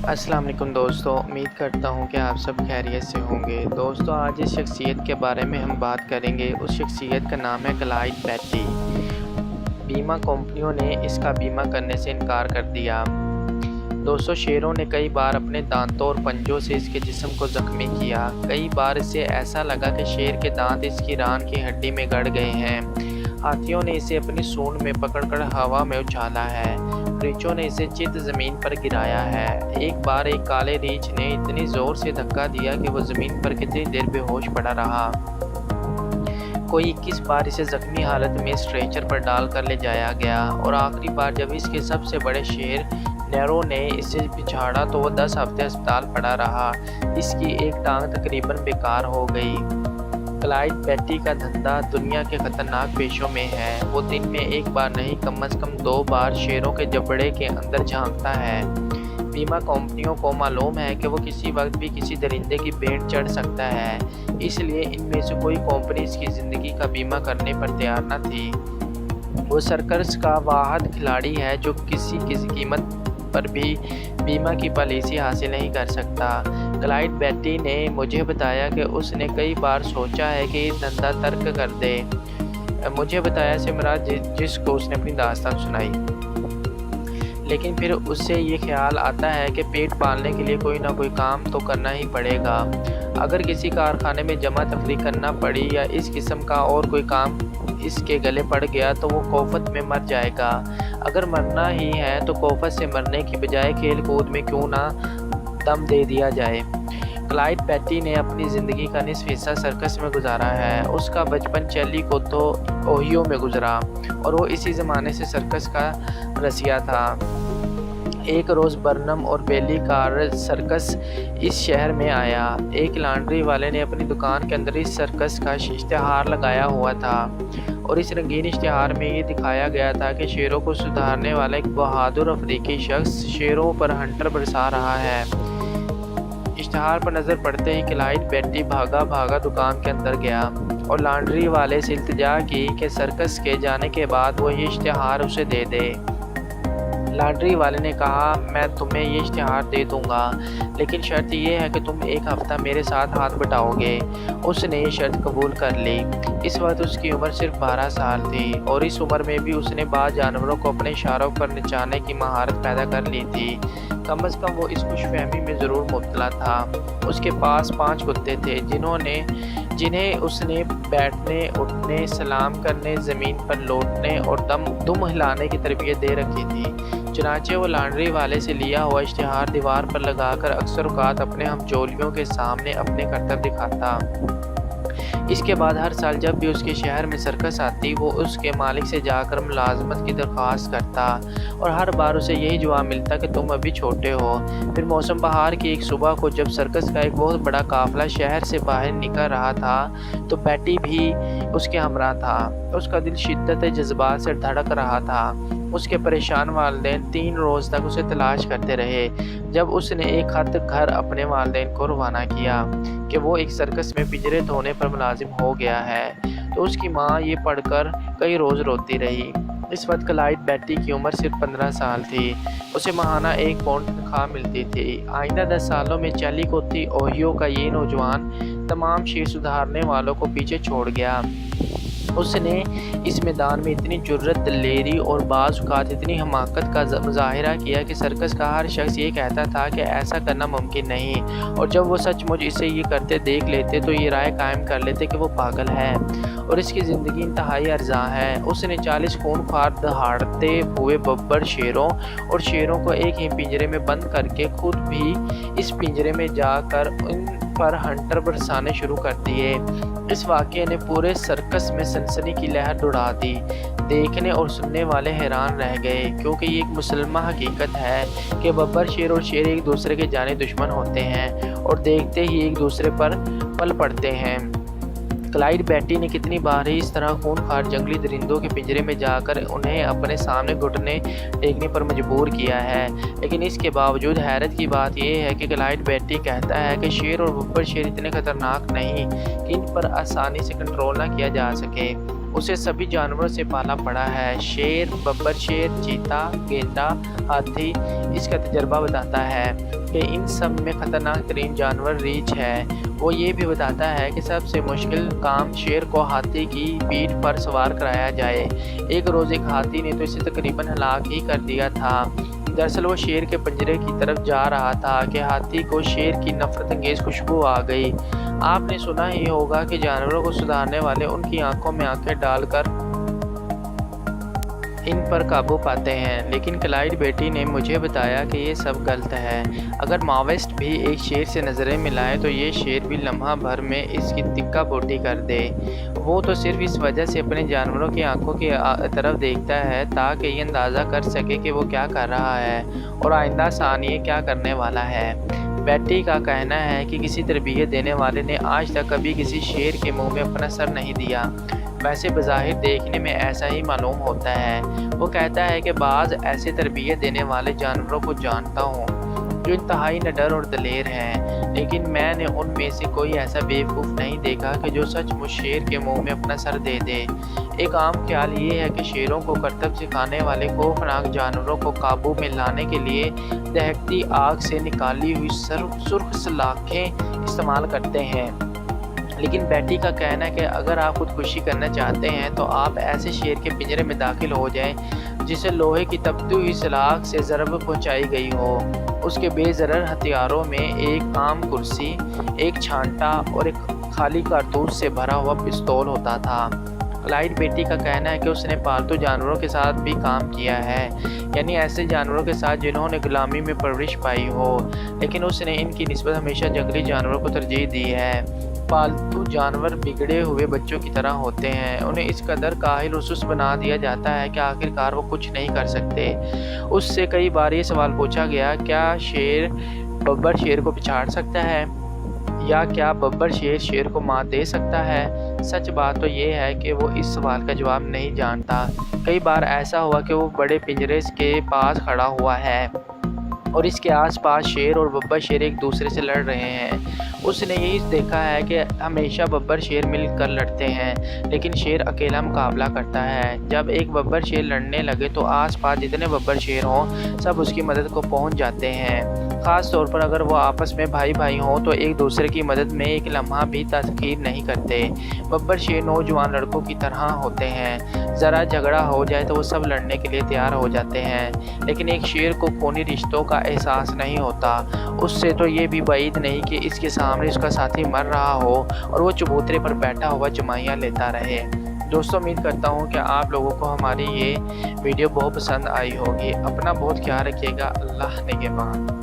अस्सलाम वालेकुम दोस्तों, उम्मीद करता हूँ कि आप सब खैरियत से होंगे। दोस्तों, आज इस शख्सियत के बारे में हम बात करेंगे। उस शख्सियत का नाम है क्लाइड बेट्टी। बीमा कंपनियों ने इसका बीमा करने से इनकार कर दिया। दोस्तों, शेरों ने कई बार अपने दांतों और पंजों से इसके जिस्म को ज़ख्मी किया। कई बार इसे ऐसा लगा कि शेर के दांत इसकी रान की हड्डी में गड़ गए हैं। हाथियों ने इसे अपनी सूंड में पकड़कर हवा में उछाला है। रीछों ने इसे चित ज़मीन पर गिराया है। एक बार एक काले रीछ ने इतनी ज़ोर से धक्का दिया कि वो ज़मीन पर कितनी देर बेहोश पड़ा रहा। कोई 21 बार इसे ज़ख्मी हालत में स्ट्रेचर पर डालकर ले जाया गया और आखिरी बार जब इसके सबसे बड़े शेर नेरो ने इसे पिछाड़ा तो वो 10 हफ्ते अस्पताल पड़ा रहा। इसकी एक टांग तकरीबन बेकार हो गई। क्लाइड बेट्टी का धंधा दुनिया के खतरनाक पेशों में है। वो दिन में एक बार नहीं, कम से कम 2 बार शेरों के जबड़े के अंदर झांकता है। बीमा कंपनियों को मालूम है कि वो किसी वक्त भी किसी दरिंदे की भेंट चढ़ सकता है, इसलिए इनमें से कोई कंपनी इसकी ज़िंदगी का बीमा करने पर तैयार न थी। वो सर्कस का वाहिद खिलाड़ी है जो किसी कीमत पर भी बीमा की पॉलिसी हासिल नहीं कर सकता। क्लाइड बेट्टी ने मुझे बताया कि उसने कई बार सोचा है कि धंधा तर्क कर दे। मुझे बताया सिमरा जिसको उसने अपनी दास्तान सुनाई, लेकिन फिर उससे ये ख्याल आता है कि पेट पालने के लिए कोई ना कोई काम तो करना ही पड़ेगा। अगर किसी कारखाने में जमा तफरीक करना पड़ी या इस किस्म का और कोई काम इसके गले पड़ गया तो वो कोफत में मर जाएगा। अगर मरना ही है तो कोफत से मरने की बजाय खेल कूद में क्यों ना दम दे दिया जाए। क्लाइड बेट्टी ने अपनी ज़िंदगी का निस्फ हिस्सा सर्कस में गुजारा है। उसका बचपन चैली को तो ओहियो में गुजरा और वो इसी ज़माने से सर्कस का रसिया था। एक रोज़ बर्नम और बेली का सर्कस इस शहर में आया। एक लॉन्ड्री वाले ने अपनी दुकान के अंदर इस सर्कस का इश्तिहार लगाया हुआ था और इस रंगीन इश्तिहार में ये दिखाया गया था कि शेरों को सुधारने वाला एक बहादुर अफ्रीकी शख्स शेरों पर हंटर बरसा रहा है। इश्तिहार पर नज़र पड़ते ही क्लाइड बेट्टी भागा भागा दुकान के अंदर गया और लॉन्ड्री वाले से इल्तिजा की कि सर्कस के जाने के बाद वो ये इश्तिहार उसे दे दे। लॉन्ड्री वाले ने कहा, मैं तुम्हें ये इश्तिहार दे दूंगा, लेकिन शर्त ये है कि तुम एक हफ़्ता मेरे साथ हाथ बटाओगे। उसने ये शर्त कबूल कर ली। इस वक्त उसकी उम्र सिर्फ 12 साल थी और इस उम्र में भी उसने बाज़ जानवरों को अपने इशारों पर नचाने की महारत पैदा कर ली थी। कम से कम वो इस खुशफहमी में ज़रूर मुब्तला था। उसके पास 5 कुत्ते थे जिन्हें उसने बैठने, उठने, सलाम करने, ज़मीन पर लौटने और दुम हिलाने की तरबियत दे रखी थी। चुनांचे वो लॉन्ड्री वाले से लिया हुआ इश्तिहार दीवार पर लगाकर अक्सर औक़ात अपने हमजोलियों के सामने अपने करतब दिखाता। इसके बाद हर साल जब भी उसके शहर में सर्कस आती वो उसके मालिक से जाकर मुलाजमत की दरख्वास्त करता और हर बार उसे यही जवाब मिलता कि तुम अभी छोटे हो। फिर मौसम बहार की एक सुबह को जब सर्कस का एक बहुत बड़ा काफ़िला शहर से बाहर निकल रहा था तो बेट्टी भी उसके हमरा था। उसका दिल शिद्दत जज्बात से धड़क रहा था। उसके परेशान वालिदैन 3 रोज़ तक उसे तलाश करते रहे। जब उसने एक खत घर अपने वालिदैन को रवाना किया कि वो एक सर्कस में पिंजरे धोने पर मुलाजिम हो गया है तो उसकी माँ ये पढ़कर कई रोज़ रोती रही। इस वक्त क्लाइड बेट्टी की उम्र सिर्फ 15 साल थी। उसे माहाना 1 पाउंड तनख्वाह मिलती थी। आइंदा 10 सालों में चैलीकोटी ओहियो का ये नौजवान तमाम शेर सुधारने वालों को पीछे छोड़ गया। उसने इस मैदान में इतनी जुर्रत, दलेरी और बाज़ औक़ात इतनी हमाकत का मुज़ाहिरा किया कि सर्कस का हर शख्स ये कहता था कि ऐसा करना मुमकिन नहीं, और जब वो सचमुच इसे ये करते देख लेते तो ये राय कायम कर लेते कि वो पागल है और इसकी ज़िंदगी इंतहाई अर्जा है। उसने 40 खूनख्वार दहाड़ते हुए बब्बर शेरों और शेरों को एक ही पिंजरे में बंद करके खुद भी इस पिंजरे में जाकर उन पर हंटर बरसाने शुरू कर दिए। इस वाक़ये ने पूरे सर्कस में सनसनी की लहर उड़ा दी। देखने और सुनने वाले हैरान रह गए, क्योंकि ये एक मुसलमा हकीकत है कि बब्बर शेर और शेर एक दूसरे के जाने दुश्मन होते हैं और देखते ही एक दूसरे पर पल पड़ते हैं। क्लाइड बेट्टी ने कितनी बार ही इस तरह खूनखार जंगली दरिंदों के पिंजरे में जाकर उन्हें अपने सामने घुटने टेकने पर मजबूर किया है, लेकिन इसके बावजूद हैरत की बात यह है कि क्लाइड बेट्टी कहता है कि शेर और बब्बर शेर इतने खतरनाक नहीं कि इन पर आसानी से कंट्रोल ना किया जा सके। उसे सभी जानवरों से पाला पड़ा है। शेर, बब्बर शेर, चीता, गेंडा, हाथी इसका तजर्बा बताता है। کہ ان سب میں خطرناک ترین جانور ریچھ ہے۔ وہ یہ بھی بتاتا ہے کہ سب سے مشکل کام شیر کو ہاتھی کی پیٹھ پر سوار کرایا جائے۔ ایک روز ایک ہاتھی نے تو اسے تقریباً ہلاک ہی کر دیا تھا۔ دراصل وہ شیر کے پنجرے کی طرف جا رہا تھا کہ ہاتھی کو شیر کی نفرت انگیز خوشبو آ گئی۔ آپ نے سنا ہی ہوگا کہ جانوروں کو سدھارنے والے ان کی آنکھوں میں آنکھیں ڈال کر ان پر قابو پاتے ہیں، لیکن کلائیڈ بیٹی نے مجھے بتایا کہ یہ سب غلط ہے۔ اگر ماویسٹ بھی ایک شیر سے نظریں ملائے تو یہ شیر بھی لمحہ بھر میں اس کی تکہ بوٹی کر دے۔ وہ تو صرف اس وجہ سے اپنے جانوروں کی آنکھوں کی طرف دیکھتا ہے تاکہ یہ اندازہ کر سکے کہ وہ کیا کر رہا ہے اور آئندہ ثانیے کیا کرنے والا ہے۔ بیٹی کا کہنا ہے کہ کسی تربیت دینے والے نے آج تک کبھی کسی شیر کے منہ میں اپنا سر نہیں دیا۔ ویسے بظاہر دیکھنے میں ایسا ہی معلوم ہوتا ہے۔ وہ کہتا ہے کہ بعض ایسے تربیت دینے والے جانوروں کو جانتا ہوں جو انتہائی نڈر اور دلیر ہیں، لیکن میں نے ان میں سے کوئی ایسا بیوقوف نہیں دیکھا کہ جو سچ مچ شیر کے منہ میں اپنا سر دے دے۔ ایک عام خیال یہ ہے کہ شیروں کو کرتب سکھانے والے خوفناک جانوروں کو قابو میں لانے کے لیے دہکتی آگ سے نکالی ہوئی سرخ سلاخیں استعمال کرتے ہیں، لیکن بیٹی کا کہنا ہے کہ اگر آپ خودکشی کرنا چاہتے ہیں تو آپ ایسے شیر کے پنجرے میں داخل ہو جائیں جسے لوہے کی تپتی ہوئی سلاخ سے ضرب پہنچائی گئی ہو۔ اس کے بے ضرر ہتھیاروں میں ایک عام کرسی، ایک چھانٹا اور ایک خالی کارتوس سے بھرا ہوا پستول ہوتا تھا۔ کلائیڈ بیٹی کا کہنا ہے کہ اس نے پالتو جانوروں کے ساتھ بھی کام کیا ہے، یعنی ایسے جانوروں کے ساتھ جنہوں نے غلامی میں پرورش پائی ہو، لیکن اس نے ان کی نسبت ہمیشہ جنگلی جانوروں کو ترجیح دی ہے۔ پالتو جانور بگڑے ہوئے بچوں کی طرح ہوتے ہیں، انہیں اس قدر کاہل اور سست بنا دیا جاتا ہے کہ آخرکار وہ کچھ نہیں کر سکتے۔ اس سے کئی بار یہ سوال پوچھا گیا، کیا شیر ببر شیر کو پچھاڑ سکتا ہے، یا کیا ببر شیر کو مات دے سکتا ہے؟ سچ بات تو یہ ہے کہ وہ اس سوال کا جواب نہیں جانتا۔ کئی بار ایسا ہوا کہ وہ بڑے پنجرے کے پاس کھڑا ہوا ہے اور اس کے آس پاس شیر اور ببر شیر ایک دوسرے سے لڑ رہے ہیں۔ اس نے یہی دیکھا ہے کہ ہمیشہ ببر شیر مل کر لڑتے ہیں، لیکن شیر اکیلا مقابلہ کرتا ہے۔ جب ایک ببر شیر لڑنے لگے تو آس پاس جتنے ببر شیر ہوں سب اس کی مدد کو پہنچ جاتے ہیں، خاص طور پر اگر وہ آپس میں بھائی بھائی ہوں تو ایک دوسرے کی مدد میں ایک لمحہ بھی تاخیر نہیں کرتے۔ ببر شیر نوجوان لڑکوں کی طرح ہوتے ہیں، ذرا جھگڑا ہو جائے تو وہ سب لڑنے کے لیے تیار ہو جاتے ہیں، لیکن ایک شیر کو خونی رشتوں کا احساس نہیں ہوتا۔ اس سے تو یہ بھی بعید نہیں کہ اس کے سامنے اس کا ساتھی مر رہا ہو اور وہ چبوترے پر بیٹھا ہوا جمائیاں لیتا رہے۔ دوستوں، امید کرتا ہوں کہ آپ لوگوں کو ہماری یہ ویڈیو بہت پسند آئی ہوگی۔ اپنا بہت خیال رکھیے گا۔ اللہ نگہبان۔